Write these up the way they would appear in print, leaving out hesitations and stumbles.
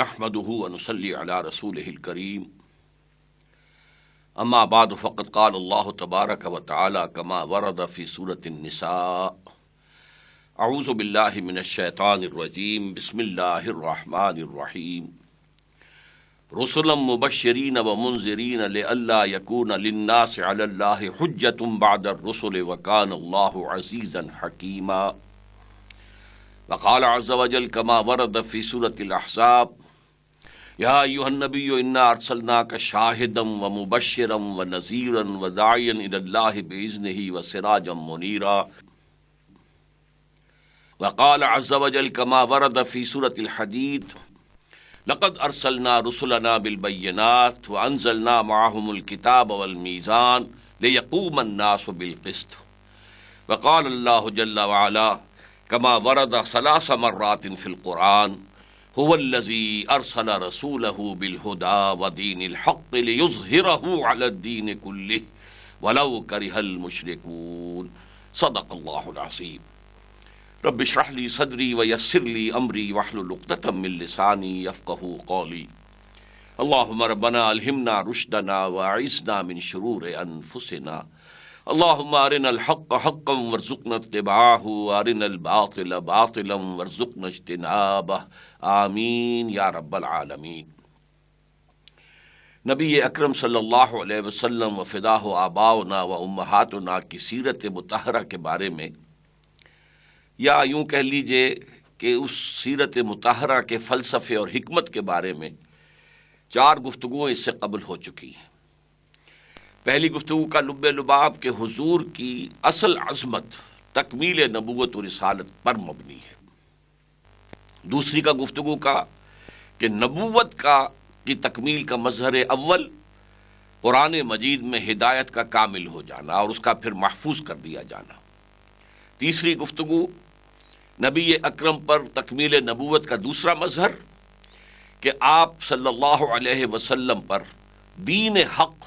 نحمده ونصلي على رسوله الكريم اما بعد فقد قال الله تبارك وتعالى كما ورد في سورة النساء اعوذ بالله من الشيطان الرجيم بسم الله الرحمن الرحيم رسلا مبشرين ومنذرين لئلا يكون للناس على الله حجة بعد الرسل وكان الله عزيزا حكيما وقال عز وجل كما ورد في سورة الأحزاب يا أيها النبي إنا أرسلناك شاهدا ومبشرا ونذيرا وداعيا إلى الله بإذنه وسراجا منيرا وقال عز وجل كما ورد في سورة الحديد لقد أرسلنا رسلنا بالبينات وأنزلنا معهم الكتاب والميزان ليقوم الناس بالقسط وقال الله جل وعلا كما ورد 3 مرات في القرآن هو الذي أرسل رسوله بالهدى ودين الحق ليظهره على الدين كله ولو كره المشركون صدق الله العظيم رب اشرح لي صدري ويسر لي أمري واحلل عقدة من لساني يفقهوا قولي اللهم ربنا ألهمنا رشدنا وأعذنا من شرور أنفسنا اللهم أرنا الحق حقا وارزقنا اتباعه وأرنا الباطل باطلا وارزقنا اجتنابه آمین یا رب العالمین۔ نبی اکرم صلی اللہ علیہ وسلم و فداہ آباؤنا و امہاتنا کی سیرت مطہرہ کے بارے میں، یا یوں کہہ لیجئے کہ اس سیرت مطہرہ کے فلسفے اور حکمت کے بارے میں 4 گفتگویں اس سے قبل ہو چکی ہیں۔ پہلی گفتگو کا لب لباب کہ حضور کی اصل عظمت تکمیل نبوت و رسالت پر مبنی ہے۔ دوسری کا گفتگو کا کہ نبوت کی تکمیل کا مظہر اول قرآن مجید میں ہدایت کا کامل ہو جانا اور اس کا پھر محفوظ کر دیا جانا۔ تیسری گفتگو نبی اکرم پر تکمیل نبوت کا دوسرا مظہر کہ آپ صلی اللہ علیہ وسلم پر دین حق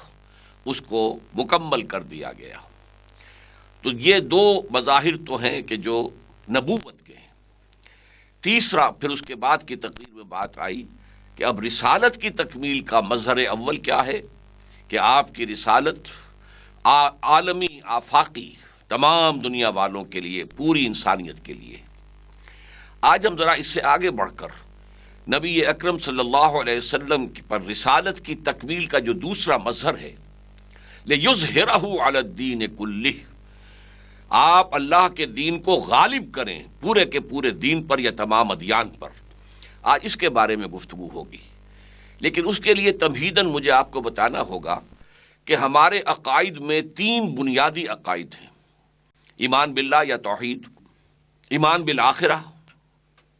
اس کو مکمل کر دیا گیا۔ تو یہ 2 مظاہر تو ہیں کہ جو نبوت کے ہیں۔ تیسرا پھر اس کے بعد کی تقریر میں بات آئی کہ اب رسالت کی تکمیل کا مظہر اول کیا ہے کہ آپ کی رسالت عالمی آفاقی تمام دنیا والوں کے لیے، پوری انسانیت کے لیے۔ آج ہم ذرا اس سے آگے بڑھ کر نبی اکرم صلی اللہ علیہ وسلم پر رسالت کی تکمیل کا جو دوسرا مظہر ہے لِيُظْهِرَهُ عَلَى الدِّينِ كُلِّهِ، آپ اللہ کے دین کو غالب کریں پورے کے پورے دین پر یا تمام ادیان پر۔ آج اس کے بارے میں گفتگو ہوگی، لیکن اس کے لیے تمہیداً مجھے آپ کو بتانا ہوگا کہ ہمارے عقائد میں 3 بنیادی عقائد ہیں: ایمان باللہ یا توحید، ایمان بالآخرہ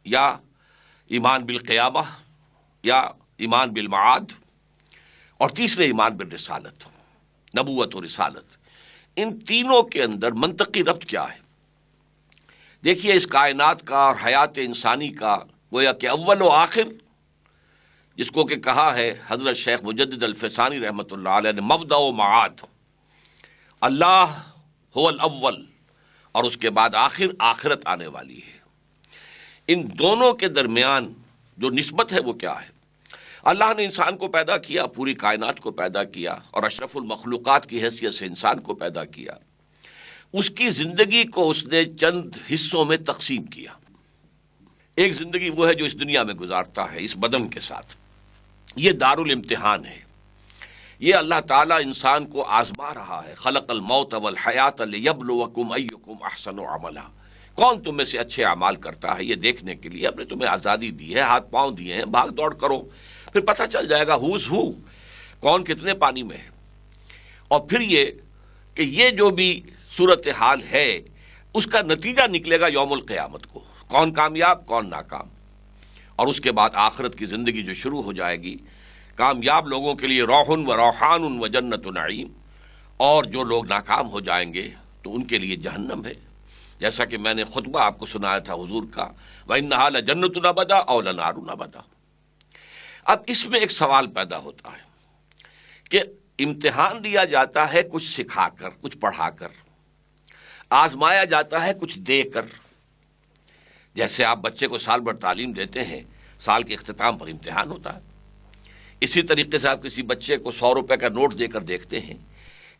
یا ایمان بالقیامہ یا ایمان بالمعاد، اور تیسرے ایمان بالرسالت، نبوت و رسالت۔ ان تینوں کے اندر منطقی ربط کیا ہے؟ دیکھیے، اس کائنات کا اور حیات انسانی کا گویا کہ اول و آخر، جس کو کہ کہا ہے حضرت شیخ مجدد الفسانی رحمۃ اللہ علیہ نے مبدأ و معاد، اللہ هو الاول اور اس کے بعد آخرت آنے والی ہے۔ ان دونوں کے درمیان جو نسبت ہے وہ کیا ہے؟ اللہ نے انسان کو پیدا کیا، پوری کائنات کو پیدا کیا اور اشرف المخلوقات کی حیثیت سے انسان کو پیدا کیا۔ اس کی زندگی کو اس نے چند حصوں میں تقسیم کیا۔ ایک زندگی وہ ہے جو اس دنیا میں گزارتا ہے اس بدن کے ساتھ، یہ دارالامتحان ہے۔ یہ اللہ تعالیٰ انسان کو آزما رہا ہے۔ خلق الموت والحیات لیبلوکم ایکم احسن عملا، کون تم میں سے اچھے اعمال کرتا ہے یہ دیکھنے کے لیے ہم نے تمہیں آزادی دی ہے، ہاتھ پاؤں دیے ہیں، بھاگ دوڑ کرو، پھر پتہ چل جائے گا ہوز ہو، کون کتنے پانی میں ہے۔ اور پھر یہ کہ یہ جو بھی صورتحال ہے اس کا نتیجہ نکلے گا یوم القیامت کو، کون کامیاب کون ناکام۔ اور اس کے بعد آخرت کی زندگی جو شروع ہو جائے گی، کامیاب لوگوں کے لیے روح و روحان و جنت نعیم، اور جو لوگ ناکام ہو جائیں گے تو ان کے لیے جہنم ہے۔ جیسا کہ میں نے خطبہ آپ کو سنایا تھا حضور کا، وَإِنَّهَا لَجَنَّةٌ أَبَدًا أَوْ لَنَارٌ أَبَدًا۔ اب اس میں ایک سوال پیدا ہوتا ہے کہ امتحان دیا جاتا ہے کچھ سکھا کر، کچھ پڑھا کر، آزمایا جاتا ہے کچھ دے کر۔ جیسے آپ بچے کو سال بھر تعلیم دیتے ہیں، سال کے اختتام پر امتحان ہوتا ہے۔ اسی طریقے سے آپ کسی بچے کو 100 روپے کا نوٹ دے کر دیکھتے ہیں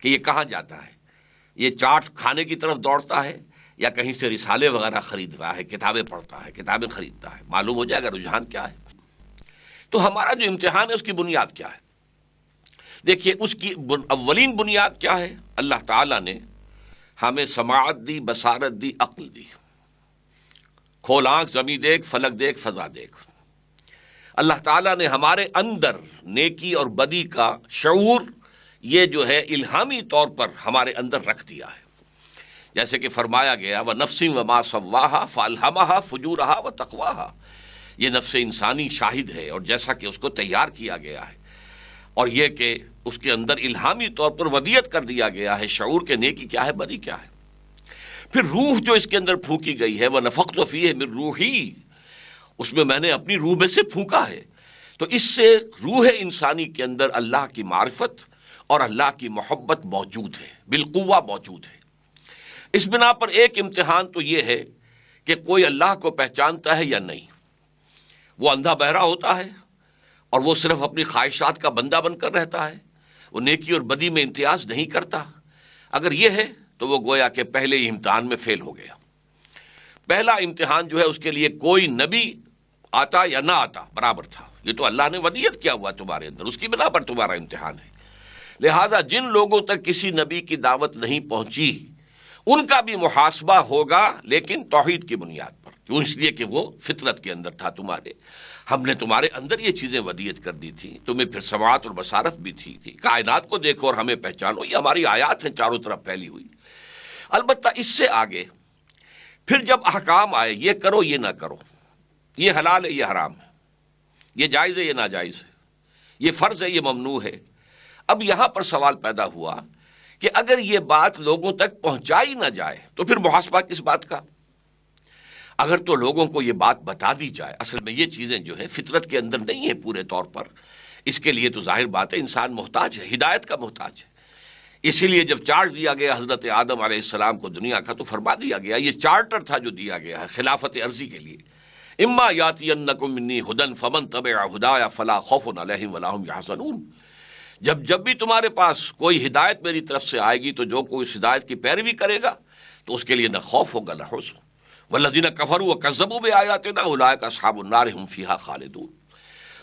کہ یہ کہاں جاتا ہے، یہ چاٹ کھانے کی طرف دوڑتا ہے یا کہیں سے رسالے وغیرہ خرید رہا ہے، کتابیں پڑھتا ہے، کتابیں خریدتا ہے، معلوم ہو جائے گا رجحان کیا ہے۔ تو ہمارا جو امتحان ہے اس کی بنیاد کیا ہے؟ دیکھیے اس کی اولین بنیاد کیا ہے؟ اللہ تعالیٰ نے ہمیں سماعت دی، بصارت دی، عقل دی۔ کھول آنکھ، زمیں دیکھ، فلک دیکھ، فضا دیکھ۔ اللہ تعالیٰ نے ہمارے اندر نیکی اور بدی کا شعور یہ جو ہے الہامی طور پر ہمارے اندر رکھ دیا ہے۔ جیسے کہ فرمایا گیا وَنَفْسٍ وَمَا سَوَّاهَا فَأَلْهَمَهَا فُجُورَهَا وَتَقْوَاهَا، یہ نفس انسانی شاہد ہے اور جیسا کہ اس کو تیار کیا گیا ہے اور یہ کہ اس کے اندر الہامی طور پر ودیت کر دیا گیا ہے شعور کے نیکی کیا ہے، بدی کیا ہے۔ پھر روح جو اس کے اندر پھونکی گئی ہے وَنَفَخْتُ فِيهِ مِن رُوحِي، اس میں میں نے اپنی روح میں سے پھونکا ہے، تو اس سے روح انسانی کے اندر اللہ کی معرفت اور اللہ کی محبت موجود ہے، بالقوہ موجود ہے۔ اس بنا پر ایک امتحان تو یہ ہے کہ کوئی اللہ کو پہچانتا ہے یا نہیں، وہ اندھا بہرا ہوتا ہے اور وہ صرف اپنی خواہشات کا بندہ بن کر رہتا ہے، وہ نیکی اور بدی میں امتیاز نہیں کرتا۔ اگر یہ ہے تو وہ گویا کہ پہلے ہی امتحان میں فیل ہو گیا۔ پہلا امتحان جو ہے اس کے لیے کوئی نبی آتا یا نہ آتا برابر تھا، یہ تو اللہ نے ودیت کیا ہوا تمہارے اندر، اس کی بنا پر تمہارا امتحان ہے۔ لہذا جن لوگوں تک کسی نبی کی دعوت نہیں پہنچی ان کا بھی محاسبہ ہوگا، لیکن توحید کی بنیاد پر، کیوں؟ اس لیے کہ وہ فطرت کے اندر تھا تمہارے، ہم نے تمہارے اندر یہ چیزیں ودیت کر دی تھی، تمہیں پھر سماعت اور بصارت بھی تھی کائنات کو دیکھو اور ہمیں پہچانو، یہ ہماری آیات ہیں چاروں طرف پھیلی ہوئی۔ البتہ اس سے آگے پھر جب احکام آئے، یہ کرو یہ نہ کرو، یہ حلال ہے یہ حرام ہے، یہ جائز ہے یہ ناجائز ہے، یہ فرض ہے یہ ممنوع ہے، اب یہاں پر سوال پیدا ہوا کہ اگر یہ بات لوگوں تک پہنچائی نہ جائے تو پھر محاسبہ کس بات کا؟ اگر تو لوگوں کو یہ بات بتا دی جائے، اصل میں یہ چیزیں جو ہے فطرت کے اندر نہیں ہے پورے طور پر، اس کے لیے تو ظاہر بات ہے انسان محتاج ہے، ہدایت کا محتاج ہے۔ اسی لیے جب چارج دیا گیا حضرت آدم علیہ السلام کو دنیا کا، تو فرما دیا گیا، یہ چارٹر تھا جو دیا گیا ہے خلافت عرضی کے لیے، اما یاتینکم منی ھدی فمن تبع ھدایا فلا خوف علیہم ولا ھم یحزنون، جب بھی تمہارے پاس کوئی ہدایت میری طرف سے آئے گی تو جو کوئی اس ہدایت کی پیروی کرے گا تو اس کے لیے نہ خوف ہوگا نہ حزن۔ والذین کفروا وکذبوا بآیاتنا اولئک اصحاب النار هم فیہا خالدون،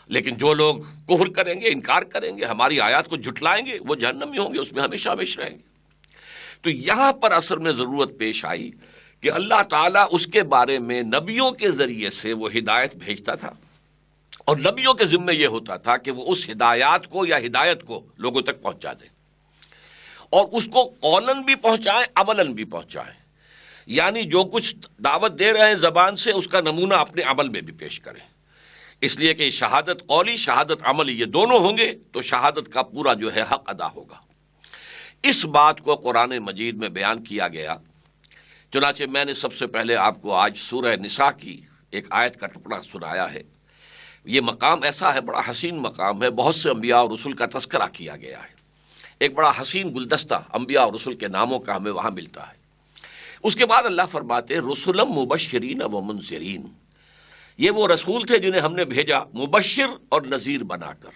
لیکن جو لوگ کفر کریں گے، انکار کریں گے، ہماری آیات کو جھٹلائیں گے، وہ جہنمی ہوں گے، اس میں ہمیشہ ہمیشہ رہیں گے۔ تو یہاں پر اصل میں ضرورت پیش آئی کہ اللہ تعالیٰ اس کے بارے میں نبیوں کے ذریعے سے وہ ہدایت بھیجتا تھا، اور نبیوں کے ذمے یہ ہوتا تھا کہ وہ اس ہدایات کو یا ہدایت کو لوگوں تک پہنچا دیں، اور اس کو قولاً بھی پہنچائیں، عملاً بھی پہنچائیں، یعنی جو کچھ دعوت دے رہے ہیں زبان سے اس کا نمونہ اپنے عمل میں بھی پیش کریں، اس لیے کہ شہادت قولی، شہادت عملی، یہ دونوں ہوں گے تو شہادت کا پورا جو ہے حق ادا ہوگا۔ اس بات کو قرآن مجید میں بیان کیا گیا، چنانچہ میں نے سب سے پہلے آپ کو آج سورہ نساء کی ایک آیت کا ٹکڑا سنایا ہے۔ یہ مقام ایسا ہے، بڑا حسین مقام ہے، بہت سے انبیاء اور رسول کا تذکرہ کیا گیا ہے، ایک بڑا حسین گلدستہ انبیاء اور رسول کے ناموں کا ہمیں وہاں ملتا ہے۔ اس کے بعد اللہ فرماتے رسلا مبشرین و منذرین، یہ وہ رسول تھے جنہیں ہم نے بھیجا مبشر اور نذیر بنا کر،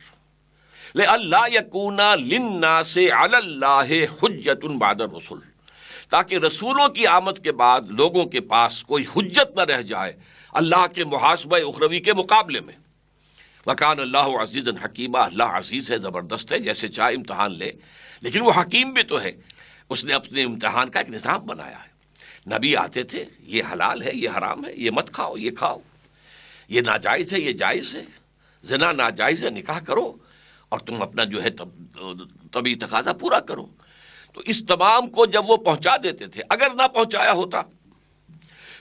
لئلا یکون للناس علی اللہ حجۃ بعد الرسل، تاکہ رسولوں کی آمد کے بعد لوگوں کے پاس کوئی حجت نہ رہ جائے اللہ کے محاسبہ اخروی کے مقابلے میں۔ وکان اللہ عزیزا حکیمہ، اللہ عزیز ہے، زبردست ہے، جیسے چاہے امتحان لے، لیکن وہ حکیم بھی تو ہے، اس نے اپنے امتحان کا ایک نظام بنایا ہے۔ نبی آتے تھے، یہ حلال ہے یہ حرام ہے، یہ مت کھاؤ یہ کھاؤ، یہ ناجائز ہے یہ جائز ہے، زنا ناجائز ہے نکاح کرو، اور تم اپنا جو ہے طبی تقاضا پورا کرو۔ تو اس تمام کو جب وہ پہنچا دیتے تھے، اگر نہ پہنچایا ہوتا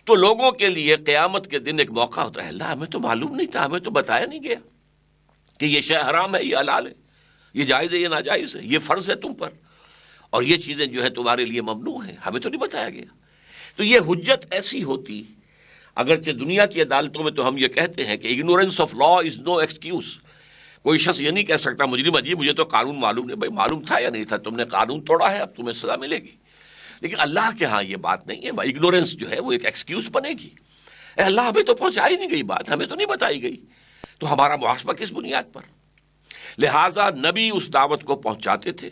تو لوگوں کے لیے قیامت کے دن ایک موقع ہوتا ہے، اللہ ہمیں تو معلوم نہیں تھا، ہمیں تو بتایا نہیں گیا کہ یہ شے حرام ہے یہ حلال ہے، یہ جائز ہے یہ ناجائز ہے، یہ فرض ہے تم پر، اور یہ چیزیں جو ہے تمہارے لیے ممنوع ہیں، ہمیں تو نہیں بتایا گیا۔ تو یہ حجت ایسی ہوتی، اگرچہ دنیا کی عدالتوں میں تو ہم یہ کہتے ہیں کہ ignorance of law is no excuse, کوئی شخص یہ نہیں کہہ سکتا مجرم جی مجھے تو قانون معلوم نہیں، بھائی معلوم تھا یا نہیں تھا، تم نے قانون توڑا ہے اب تمہیں سزا ملے گی، لیکن اللہ کے ہاں یہ بات نہیں ہے، اگنورینس جو ہے وہ ایک ایکسکیوز بنے گی، اے اللہ ہمیں تو پہنچائی نہیں گئی بات، ہمیں تو نہیں بتائی گئی، تو ہمارا محاسبہ کس بنیاد پر؟ لہذا نبی اس دعوت کو پہنچاتے تھے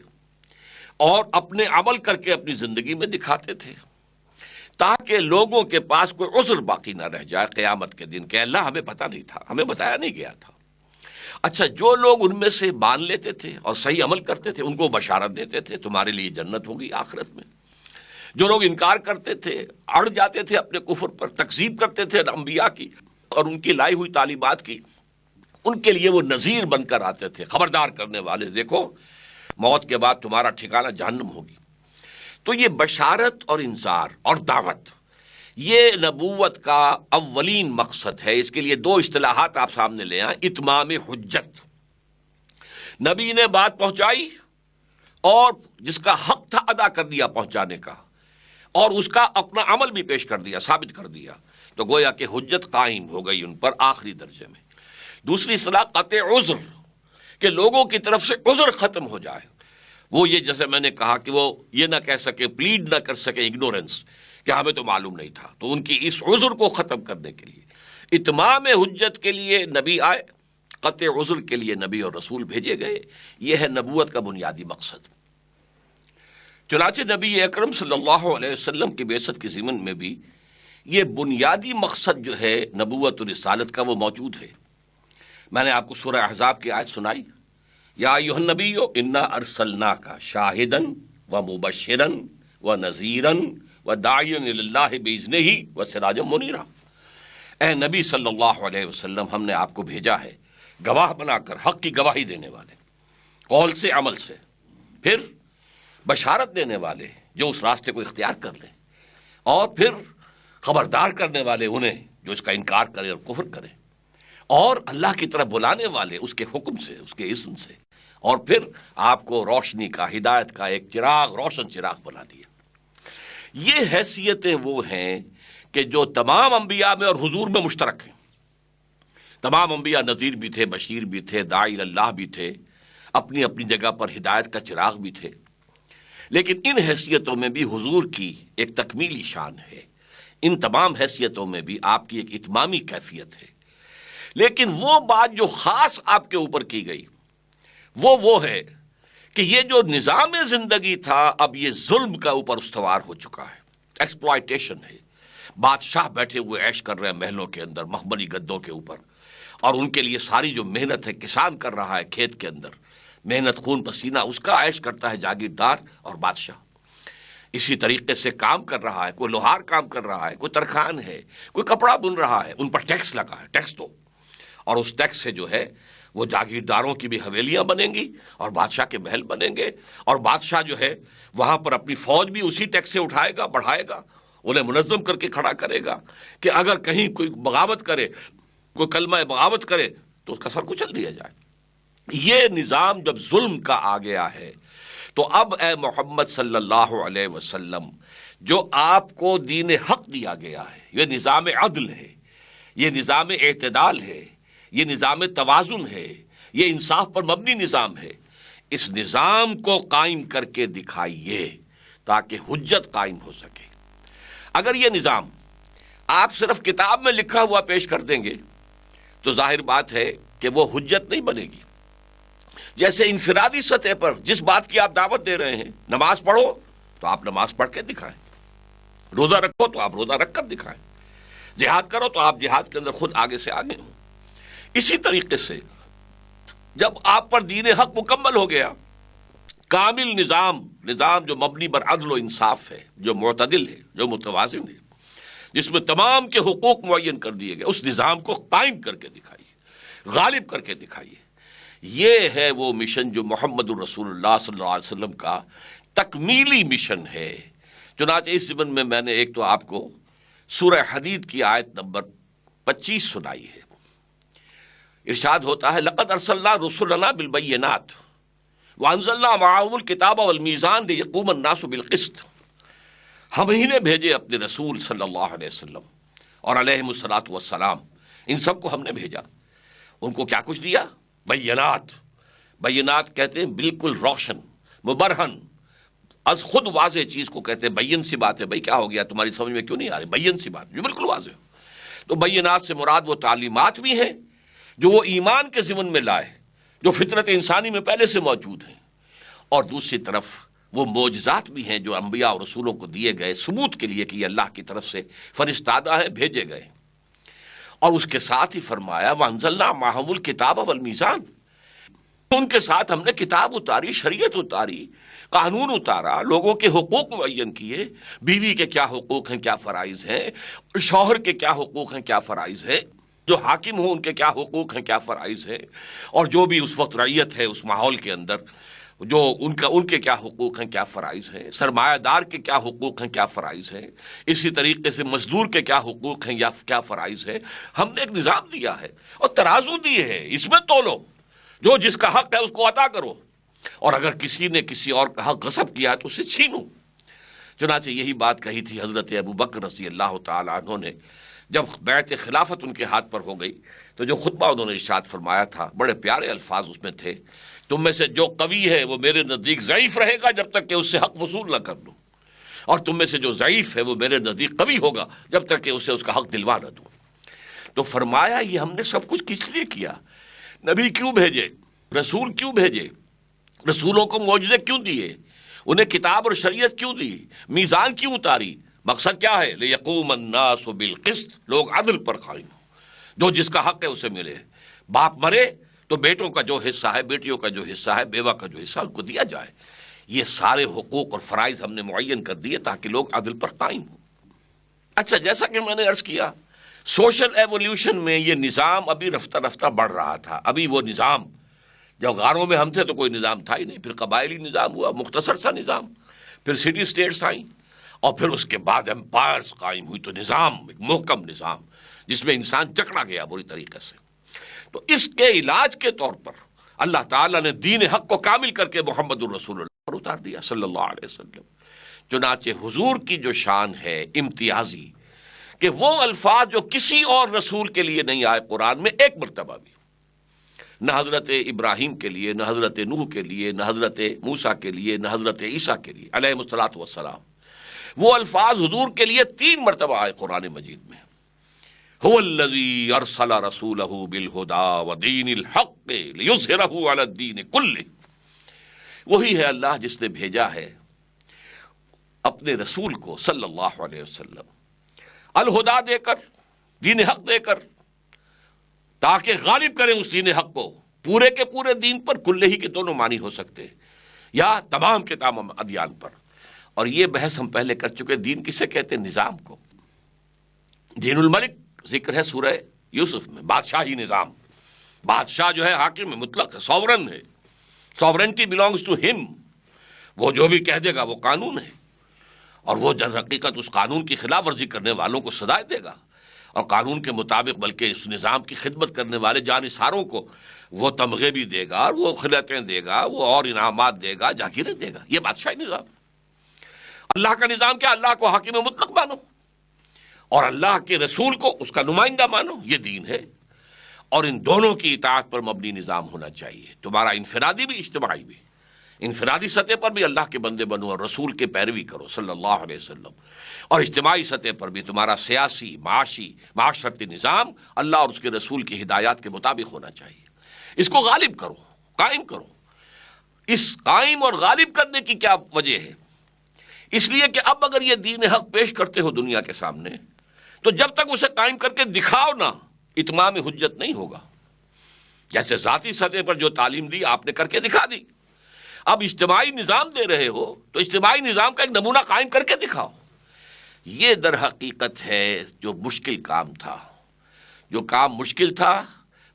اور اپنے عمل کر کے اپنی زندگی میں دکھاتے تھے، تاکہ لوگوں کے پاس کوئی عذر باقی نہ رہ جائے قیامت کے دن کہ اللہ ہمیں پتہ نہیں تھا، ہمیں بتایا نہیں گیا تھا۔ اچھا، جو لوگ ان میں سے مان لیتے تھے اور صحیح عمل کرتے تھے ان کو بشارت دیتے تھے تمہارے لیے جنت ہوگی آخرت میں۔ جو لوگ انکار کرتے تھے، اڑ جاتے تھے اپنے کفر پر، تکذیب کرتے تھے انبیاء کی اور ان کی لائی ہوئی تعلیمات کی، ان کے لیے وہ نذیر بن کر آتے تھے، خبردار کرنے والے، دیکھو موت کے بعد تمہارا ٹھکانہ جہنم ہوگی۔ تو یہ بشارت اور انذار اور دعوت، یہ نبوت کا اولین مقصد ہے۔ اس کے لیے دو اصطلاحات آپ سامنے لے آئیں۔ اتمام حجت، نبی نے بات پہنچائی اور جس کا حق تھا ادا کر دیا پہنچانے کا، اور اس کا اپنا عمل بھی پیش کر دیا، ثابت کر دیا، تو گویا کہ حجت قائم ہو گئی ان پر آخری درجے میں۔ دوسری اصطلاح قطع عذر، کہ لوگوں کی طرف سے عذر ختم ہو جائے، وہ یہ جیسے میں نے کہا کہ وہ یہ نہ کہہ سکے، پلیڈ نہ کر سکے اگنورنس، کہ ہمیں تو معلوم نہیں تھا، تو ان کی اس عذر کو ختم کرنے کے لیے اتمام حجت کے لیے نبی آئے، قطع عذر کے لیے نبی اور رسول بھیجے گئے۔ یہ ہے نبوت کا بنیادی مقصد۔ چنانچہ نبی اکرم صلی اللہ علیہ وسلم کی بعثت کے ضمن میں بھی یہ بنیادی مقصد جو ہے نبوت و رسالت کا وہ موجود ہے۔ میں نے آپ کو سورہ احزاب کی آیت سنائی، یا ایھا النبی انا ارسلناک شاہدا ومبشرا ونذیرا وداعیا الی اللہ باذنہ وسراجا منیرا۔ اے نبی صلی اللہ علیہ وسلم، ہم نے آپ کو بھیجا ہے گواہ بنا کر، حق کی گواہی دینے والے، قول سے عمل سے، پھر بشارت دینے والے جو اس راستے کو اختیار کر لیں، اور پھر خبردار کرنے والے انہیں جو اس کا انکار کرے اور کفر کرے، اور اللہ کی طرف بلانے والے اس کے حکم سے، اس کے اذن سے، اور پھر آپ کو روشنی کا، ہدایت کا ایک چراغ، روشن چراغ بنا دیا۔ یہ حیثیتیں وہ ہیں کہ جو تمام انبیاء میں اور حضور میں مشترک ہیں۔ تمام انبیاء نذیر بھی تھے، بشیر بھی تھے، داعی اللہ بھی تھے، اپنی اپنی جگہ پر ہدایت کا چراغ بھی تھے، لیکن ان حیثیتوں میں بھی حضور کی ایک تکمیلی شان ہے، ان تمام حیثیتوں میں بھی آپ کی ایک اتمامی کیفیت ہے۔ لیکن وہ بات جو خاص آپ کے اوپر کی گئی وہ ہے کہ یہ جو نظام زندگی تھا اب یہ ظلم کا اوپر استوار ہو چکا ہے، ایکسپلائٹیشن ہے۔ بادشاہ بیٹھے ہوئے عیش کر رہے ہیں محلوں کے اندر، مخملی گدوں کے اوپر، اور ان کے لیے ساری جو محنت ہے، کسان کر رہا ہے کھیت کے اندر، محنت خون پسینہ، اس کا عیش کرتا ہے جاگیردار اور بادشاہ۔ اسی طریقے سے کام کر رہا ہے، کوئی لوہار کام کر رہا ہے، کوئی ترخان ہے، کوئی کپڑا بن رہا ہے، ان پر ٹیکس لگا ہے، ٹیکس دو، اور اس ٹیکس سے جو ہے وہ جاگیرداروں کی بھی حویلیاں بنیں گی اور بادشاہ کے محل بنیں گے، اور بادشاہ جو ہے وہاں پر اپنی فوج بھی اسی ٹیکس سے اٹھائے گا، بڑھائے گا، انہیں منظم کر کے کھڑا کرے گا کہ اگر کہیں کوئی بغاوت کرے، کوئی کلمہ بغاوت کرے تو اس کا سر کچل دیا جائے۔ یہ نظام جب ظلم کا آ گیا ہے تو اب اے محمد صلی اللہ علیہ وسلم، جو آپ کو دین حق دیا گیا ہے، یہ نظام عدل ہے، یہ نظام اعتدال ہے، یہ نظام توازن ہے، یہ انصاف پر مبنی نظام ہے، اس نظام کو قائم کر کے دکھائیے تاکہ حجت قائم ہو سکے۔ اگر یہ نظام آپ صرف کتاب میں لکھا ہوا پیش کر دیں گے تو ظاہر بات ہے کہ وہ حجت نہیں بنے گی۔ جیسے انفرادی سطح پر جس بات کی آپ دعوت دے رہے ہیں، نماز پڑھو تو آپ نماز پڑھ کے دکھائیں، روزہ رکھو تو آپ روزہ رکھ کر دکھائیں، جہاد کرو تو آپ جہاد کے اندر خود آگے سے آگے ہوں۔ اسی طریقے سے جب آپ پر دین حق مکمل ہو گیا، کامل نظام جو مبنی بر عدل و انصاف ہے، جو معتدل ہے، جو متوازن ہے، جس میں تمام کے حقوق معین کر دیے گئے، اس نظام کو قائم کر کے دکھائیے، غالب کر کے دکھائیے۔ یہ ہے وہ مشن جو محمد الرسول اللہ صلی اللہ علیہ وسلم کا تکمیلی مشن ہے۔ چنانچہ اس ضمن میں نے ایک تو آپ کو سورہ حدید کی آیت نمبر 25 سنائی ہے۔ ارشاد ہوتا ہے، لقد ارسلنا رسلنا بالبینات وانزلنا معهم الکتاب والمیزان لیقوم الناس بالقسط۔ ہم ہی نے بھیجے اپنے رسول صلی اللہ علیہ وسلم اور علیہم الصلاۃ والسلام، ان سب کو ہم نے بھیجا۔ ان کو کیا کچھ دیا؟ بینات۔ بینات کہتے ہیں بالکل روشن، مبرہن، از خود واضح چیز کو کہتے ہیں۔ بین سی بات ہے، بھائی کیا ہو گیا، تمہاری سمجھ میں کیوں نہیں آ رہی؟ بین سی بات جو بالکل واضح ہو۔ تو بینات سے مراد وہ تعلیمات بھی ہیں جو وہ ایمان کے ضمن میں لائے جو فطرت انسانی میں پہلے سے موجود ہیں، اور دوسری طرف وہ معجزات بھی ہیں جو انبیاء اور رسولوں کو دیے گئے ثبوت کے لیے کہ یہ اللہ کی طرف سے فرستادہ ہیں، بھیجے گئے۔ اور اس کے ساتھ ہی فرمایا وَأَنزَلْنَا مَعَهُمُ الْكِتَابَ وَالْمِيزَانَ، ان کے ساتھ ہم نے کتاب اتاری، شریعت اتاری، قانون اتارا، لوگوں کے حقوق معین کیے، بیوی کے کیا حقوق ہیں، کیا فرائض ہیں، شوہر کے کیا حقوق ہیں، کیا فرائض ہیں، جو حاکم ہوں ان کے کیا حقوق ہیں، کیا فرائض ہیں، اور جو بھی اس وقت رعیت ہے اس ماحول کے اندر جو ان کے کیا حقوق ہیں، کیا فرائض ہیں، سرمایہ دار کے کیا حقوق ہیں، کیا فرائض ہیں، اسی طریقے سے مزدور کے کیا حقوق ہیں یا کیا فرائض ہیں۔ ہم نے ایک نظام دیا ہے اور ترازو دیے ہیں، اس میں تولو، جو جس کا حق ہے اس کو عطا کرو، اور اگر کسی نے کسی اور کا حق غصب کیا ہے تو اسے چھینو۔ چنانچہ یہی بات کہی تھی حضرت ابو بکر رضی اللہ تعالی عنہ نے جب بیعت خلافت ان کے ہاتھ پر ہو گئی، تو جو خطبہ انہوں نے ارشاد فرمایا تھا، بڑے پیارے الفاظ اس میں تھے، تم میں سے جو قوی ہے وہ میرے نزدیک ضعیف رہے گا جب تک کہ اس سے حق وصول نہ کر دوں، اور تم میں سے جو ضعیف ہے وہ میرے نزدیک قوی ہوگا جب تک کہ اسے اس کا حق دلوا نہ دوں۔ تو فرمایا یہ ہم نے سب کچھ کس لیے کیا؟ نبی کیوں بھیجے، رسول کیوں بھیجے، رسولوں کو معجزے کیوں دیے، انہیں کتاب اور شریعت کیوں دی، میزان کیوں اتاری، مقصد کیا ہے؟ لِيَقُومَ النَّاسُ بِالْقِسْطِ، لوگ عدل پر قائم ہوں، جو جس کا حق ہے اسے ملے، باپ مرے تو بیٹوں کا جو حصہ ہے، بیٹیوں کا جو حصہ ہے، بیوہ کا جو حصہ ان کو دیا جائے۔ یہ سارے حقوق اور فرائض ہم نے معین کر دیے تاکہ لوگ عدل پر قائم ہوں۔ اچھا، جیسا کہ میں نے عرض کیا، سوشل ایولیوشن میں یہ نظام ابھی رفتہ رفتہ بڑھ رہا تھا۔ ابھی وہ نظام، جب غاروں میں ہم تھے تو کوئی نظام تھا ہی نہیں، پھر قبائلی نظام ہوا، مختصر سا نظام، پھر سٹی اسٹیٹس آئیں، اور پھر اس کے بعد امپائرز قائم ہوئی، تو نظام، ایک محکم نظام جس میں انسان جکڑا گیا بری طریقے سے۔ تو اس کے علاج کے طور پر اللہ تعالیٰ نے دین حق کو کامل کر کے محمد الرسول اللہ پر اتار دیا صلی اللہ علیہ وسلم۔ چنانچہ حضور کی جو شان ہے امتیازی، کہ وہ الفاظ جو کسی اور رسول کے لیے نہیں آئے قرآن میں ایک مرتبہ بھی، نہ حضرت ابراہیم کے لیے، نہ حضرت نوح کے لیے، نہ حضرت موسیٰ کے لیے، نہ حضرت عیسیٰ کے لیے علیہ الصلوۃ والسلام، وہ الفاظ حضور کے لیے 3 مرتبہ آئے قرآن مجید میں۔ هو الذی ارسل رسولہ بالہدی ودین الحق لیظہرہ علی الدین کلہ، وہی ہے اللہ جس نے بھیجا ہے اپنے رسول کو صلی اللہ علیہ وسلم الہدا دے کر، دین حق دے کر، تاکہ غالب کریں اس دین حق کو پورے کے پورے دین پر، کلہ ہی کے دونوں معنی ہو سکتے ہیں، یا تمام کے تمام ادیان پر۔ اور یہ بحث ہم پہلے کر چکے، دین کسے کہتے ہیں؟ نظام کو۔ دین الملک ذکر ہے سورہ یوسف میں، بادشاہی نظام، بادشاہ جو ہے حاکم ہے، مطلق ہے، سوورن ہے، سوورنٹی بلانگز ٹو ہم، وہ جو بھی کہہ دے گا وہ قانون ہے، اور وہ در حقیقت اس قانون کی خلاف ورزی کرنے والوں کو سزائے دے گا، اور قانون کے مطابق بلکہ اس نظام کی خدمت کرنے والے جانثاروں کو وہ تمغے بھی دے گا، اور وہ خلعتیں دے گا، وہ اور انعامات دے گا، جاگیریں دے گا۔ یہ بادشاہی نظام۔ اللہ کا نظام کیا؟ اللہ کو حاکم مطلق مانو، اور اللہ کے رسول کو اس کا نمائندہ مانو، یہ دین ہے۔ اور ان دونوں کی اطاعت پر مبنی نظام ہونا چاہیے، تمہارا انفرادی بھی اجتماعی بھی۔ انفرادی سطح پر بھی اللہ کے بندے بنو اور رسول کے پیروی کرو صلی اللہ علیہ وسلم، اور اجتماعی سطح پر بھی تمہارا سیاسی، معاشی، معاشرتی نظام اللہ اور اس کے رسول کی ہدایات کے مطابق ہونا چاہیے۔ اس کو غالب کرو، قائم کرو۔ اس قائم اور غالب کرنے کی کیا وجہ ہے؟ اس لیے کہ اب اگر یہ دین حق پیش کرتے ہو دنیا کے سامنے، تو جب تک اسے قائم کر کے دکھاؤ نہ، اتمام حجت نہیں ہوگا۔ جیسے ذاتی سطح پر جو تعلیم دی آپ نے کر کے دکھا دی، اب اجتماعی نظام دے رہے ہو تو اجتماعی نظام کا ایک نمونہ قائم کر کے دکھاؤ۔ یہ در حقیقت ہے جو مشکل کام تھا۔ جو کام مشکل تھا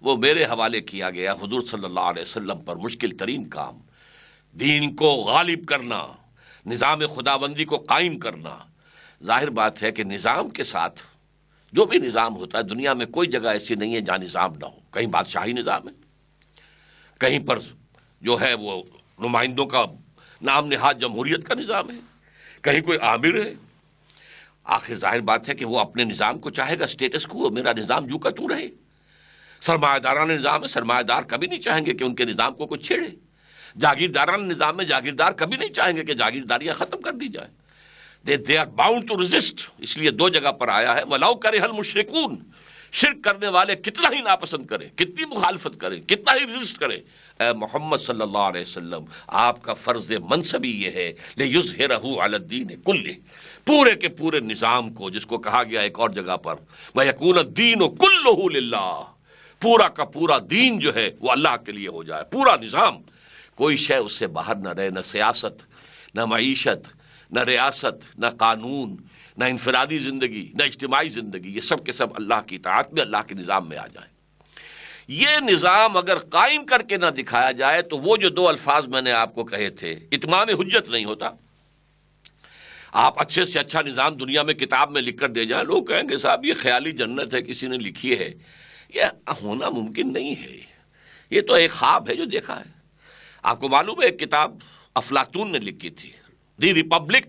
وہ میرے حوالے کیا گیا حضور صلی اللہ علیہ وسلم پر، مشکل ترین کام، دین کو غالب کرنا، نظام خداوندی کو قائم کرنا۔ ظاہر بات ہے کہ نظام کے ساتھ جو بھی نظام ہوتا ہے دنیا میں کوئی جگہ ایسی نہیں ہے جہاں نظام نہ ہو۔ کہیں بادشاہی نظام ہے، کہیں پر جو ہے وہ نمائندوں کا نام نہاد جمہوریت کا نظام ہے، کہیں کوئی آمر ہے۔ آخر ظاہر بات ہے کہ وہ اپنے نظام کو چاہے گا اسٹیٹس کو، میرا نظام جو کا توں رہے۔ سرمایہ دارانہ نظام ہے، سرمایہ دار کبھی نہیں چاہیں گے کہ ان کے نظام کو کوئی چھیڑے۔ جاگیردارانہ نظام میں جاگیردار کبھی نہیں چاہیں گے کہ جاگیرداریاں ختم کر دی جائے۔ they are bound to resist، اس لیے 2 جگہ پر آیا ہے وَلَوْ كَرِهَ الْمُشْرِكُونَ، شرک کرنے والے کتنا ہی ناپسند کریں، کتنی مخالفت کریں، کتنا ہی رزسٹ کریں، اے محمد صلی اللہ علیہ وسلم آپ کا فرض منصبی یہ ہے لِیُظْہِرَہُ عَلَى الدِّینِ کُلِّہ، پورے کے پورے نظام کو، جس کو کہا گیا ایک اور جگہ پر وَیَکُونَ الدِّینُ كُلُّهُ لِلَّهِ، پورا کا پورا دین جو ہے وہ اللہ کے لیے ہو جائے، پورا نظام، کوئی شے اس سے باہر نہ رہے، نہ سیاست، نہ معیشت، نہ ریاست، نہ قانون، نہ انفرادی زندگی، نہ اجتماعی زندگی، یہ سب کے سب اللہ کی اطاعت میں، اللہ کے نظام میں آ جائیں۔ یہ نظام اگر قائم کر کے نہ دکھایا جائے تو وہ جو دو الفاظ میں نے آپ کو کہے تھے، اتمام حجت نہیں ہوتا۔ آپ اچھے سے اچھا نظام دنیا میں کتاب میں لکھ کر دے جائیں، لوگ کہیں گے صاحب یہ خیالی جنت ہے، کسی نے لکھی ہے، یہ ہونا ممکن نہیں ہے، یہ تو ایک خواب ہے جو دیکھا ہے۔ آپ کو معلوم ہے ایک کتاب افلاطون نے لکھی تھی، دی ریپبلک،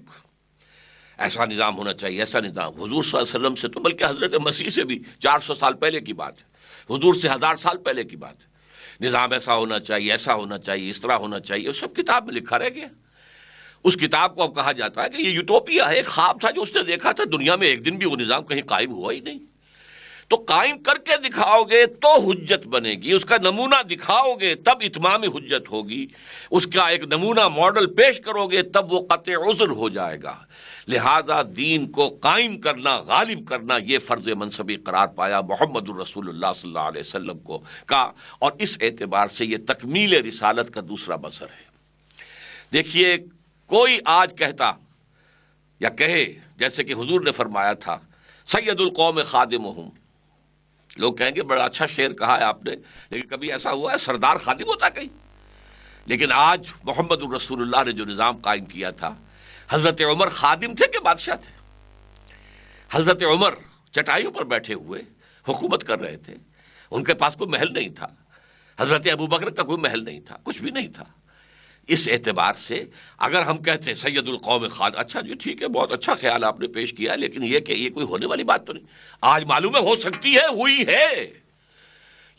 ایسا نظام ہونا چاہیے، ایسا نظام، حضور صلی اللہ علیہ وسلم سے تو بلکہ حضرت مسیح سے بھی 400 سال پہلے کی بات ہے، حضور سے 1000 سال پہلے کی بات ہے، نظام ایسا ہونا چاہیے، ایسا ہونا چاہیے، اس طرح ہونا چاہیے، وہ سب کتاب میں لکھا رہ گیا۔ اس کتاب کو اب کہا جاتا ہے کہ یہ یوٹوپیا ہے، ایک خواب تھا جو اس نے دیکھا تھا، دنیا میں ایک دن بھی وہ نظام کہیں قائم ہوا ہی نہیں۔ تو قائم کر کے دکھاؤ گے تو حجت بنے گی، اس کا نمونہ دکھاؤ گے تب اتمام حجت ہوگی، اس کا ایک نمونہ ماڈل پیش کرو گے تب وہ قطع عذر ہو جائے گا۔ لہذا دین کو قائم کرنا، غالب کرنا، یہ فرض منصبی قرار پایا محمد الرسول اللہ صلی اللہ علیہ وسلم کو کا، اور اس اعتبار سے یہ تکمیل رسالت کا دوسرا بصر ہے۔ دیکھیے کوئی آج کہتا یا کہے جیسے کہ حضور نے فرمایا تھا سید القوم خادمہم، لوگ کہیں گے بڑا اچھا شعر کہا ہے آپ نے، لیکن کبھی ایسا ہوا ہے سردار خادم ہوتا کہیں؟ لیکن آج محمد الرسول اللہ نے جو نظام قائم کیا تھا، حضرت عمر خادم تھے کہ بادشاہ تھے؟ حضرت عمر چٹائیوں پر بیٹھے ہوئے حکومت کر رہے تھے، ان کے پاس کوئی محل نہیں تھا، حضرت ابو بکر کا کوئی محل نہیں تھا، کچھ بھی نہیں تھا۔ اس اعتبار سے اگر ہم کہتے سید القوم خادم، اچھا جی ٹھیک ہے، بہت اچھا خیال آپ نے پیش کیا، لیکن یہ کہ یہ کوئی ہونے والی بات تو نہیں، آج معلوم ہے ہو سکتی ہے، ہوئی ہے،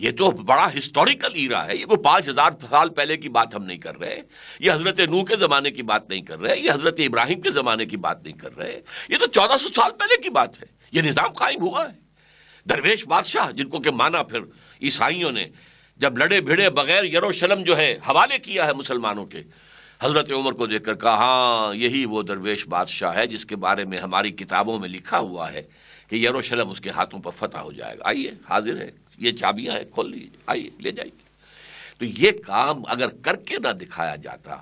یہ تو بڑا ہسٹوریکل ایرا ہے، یہ کوئی 5000 سال پہلے کی بات ہم نہیں کر رہے، یہ حضرت نوح کے زمانے کی بات نہیں کر رہے، یہ حضرت ابراہیم کے زمانے کی بات نہیں کر رہے، یہ تو 1400 سال پہلے کی بات ہے، یہ نظام قائم ہوا ہے۔ درویش بادشاہ جن کو کہ مانا پھر عیسائیوں نے جب لڑے بھیڑے بغیر یروشلم جو ہے حوالے کیا ہے مسلمانوں کے، حضرت عمر کو دیکھ کر کہا ہاں یہی وہ درویش بادشاہ ہے جس کے بارے میں ہماری کتابوں میں لکھا ہوا ہے کہ یروشلم اس کے ہاتھوں پر فتح ہو جائے گا، آئیے حاضر ہے، یہ چابیاں ہیں، کھول لیجیے، آئیے لے جائیے۔ تو یہ کام اگر کر کے نہ دکھایا جاتا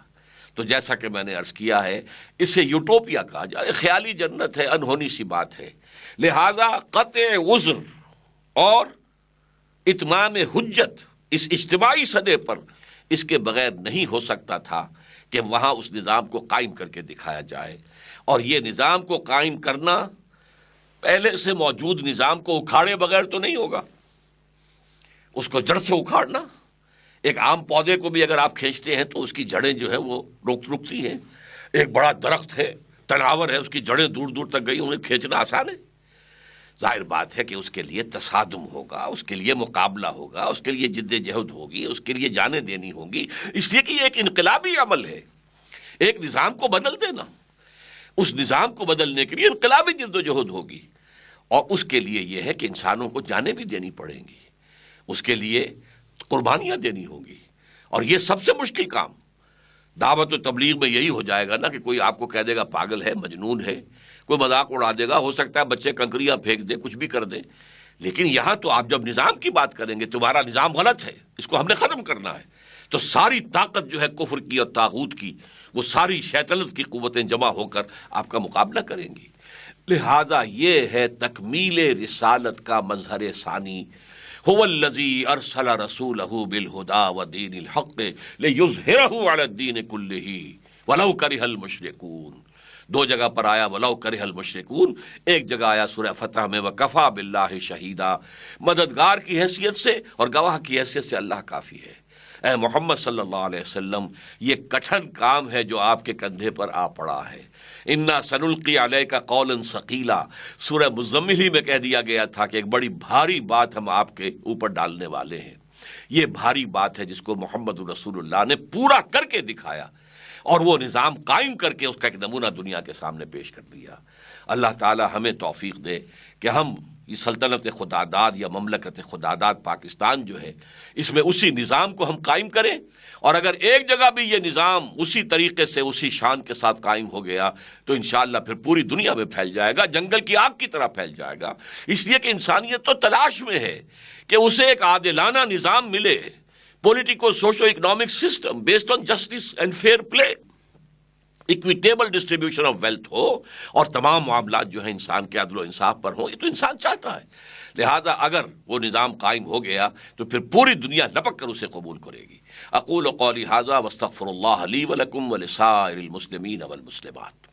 تو جیسا کہ میں نے عرض کیا ہے اسے یوٹوپیا کہا جائے، خیالی جنت ہے، انہونی سی بات ہے۔ لہذا قطع عذر اور اتمام حجت اس اجتماعی سطح پر اس کے بغیر نہیں ہو سکتا تھا کہ وہاں اس نظام کو قائم کر کے دکھایا جائے، اور یہ نظام کو قائم کرنا پہلے سے موجود نظام کو اکھاڑے بغیر تو نہیں ہوگا، اس کو جڑ سے اکھاڑنا۔ ایک عام پودے کو بھی اگر آپ کھینچتے ہیں تو اس کی جڑیں جو ہیں وہ رکتی ہیں، ایک بڑا درخت ہے، تناور ہے، اس کی جڑیں دور دور تک گئی، انہیں کھینچنا آسان ہے؟ ظاہر بات ہے کہ اس کے لیے تصادم ہوگا، اس کے لیے مقابلہ ہوگا، اس کے لیے جد جہد ہوگی، اس کے لیے جانیں دینی ہوں گی، اس لیے کہ یہ ایک انقلابی عمل ہے، ایک نظام کو بدل دینا، اس نظام کو بدلنے کے لیے انقلابی جد و جہد ہوگی، اور اس کے لیے یہ ہے کہ انسانوں کو جانیں بھی دینی پڑیں گی، اس کے لیے قربانیاں دینی ہوں گی، اور یہ سب سے مشکل کام دعوت و تبلیغ میں یہی ہو جائے گا نا کہ کوئی آپ کو کہہ دے گا پاگل ہے، مجنون ہے، کوئی مذاق اڑا دے گا، ہو سکتا ہے بچے کنکریاں پھینک دے، کچھ بھی کر دیں، لیکن یہاں تو آپ جب نظام کی بات کریں گے تمہارا نظام غلط ہے، اس کو ہم نے ختم کرنا ہے، تو ساری طاقت جو ہے کفر کی اور طاغوت کی، وہ ساری شیطنت کی قوتیں جمع ہو کر آپ کا مقابلہ کریں گی۔ لہذا یہ ہے تکمیل رسالت کا مظہر ثانی، هو الذی ارسل رسولہ بالہدی ودین الحق لیظہرہ علی الدین کلہ ولو کرہ المشرکون۔ دو جگہ پر آیا ولو کرہ المشرکون، ایک جگہ آیا سورہ فتح میں وکفی باللہ شہیدا، مددگار کی حیثیت سے اور گواہ کی حیثیت سے اللہ کافی ہے۔ اے محمد صلی اللہ علیہ وسلم، یہ کٹھن کام ہے جو آپ کے کندھے پر آ پڑا ہے۔ انا سنلقی علیک قولا ثقیلا، سورہ مزمل ہی میں کہہ دیا گیا تھا کہ ایک بڑی بھاری بات ہم آپ کے اوپر ڈالنے والے ہیں۔ یہ بھاری بات ہے جس کو محمد رسول اللہ نے پورا کر کے دکھایا، اور وہ نظام قائم کر کے اس کا ایک نمونہ دنیا کے سامنے پیش کر دیا۔ اللہ تعالی ہمیں توفیق دے کہ ہم یہ سلطنت خداداد یا مملکت خداداد پاکستان جو ہے، اس میں اسی نظام کو ہم قائم کریں، اور اگر ایک جگہ بھی یہ نظام اسی طریقے سے اسی شان کے ساتھ قائم ہو گیا تو انشاءاللہ پھر پوری دنیا میں پھیل جائے گا، جنگل کی آگ کی طرح پھیل جائے گا۔ اس لیے کہ انسانیت تو تلاش میں ہے کہ اسے ایک عادلانہ نظام ملے، politico socio economic system based on justice and fair play, equitable distribution of wealth ہو، اور تمام معاملات جو ہیں انسان کے عدل و انصاف پر ہوں۔ یہ تو انسان چاہتا ہے، لہذا اگر وہ نظام قائم ہو گیا تو پھر پوری دنیا لپک کر اسے قبول کرے گی۔ اقول قولی ھذا واستغفر اللہ لی ولکم ولسائر المسلمین والمسلمات۔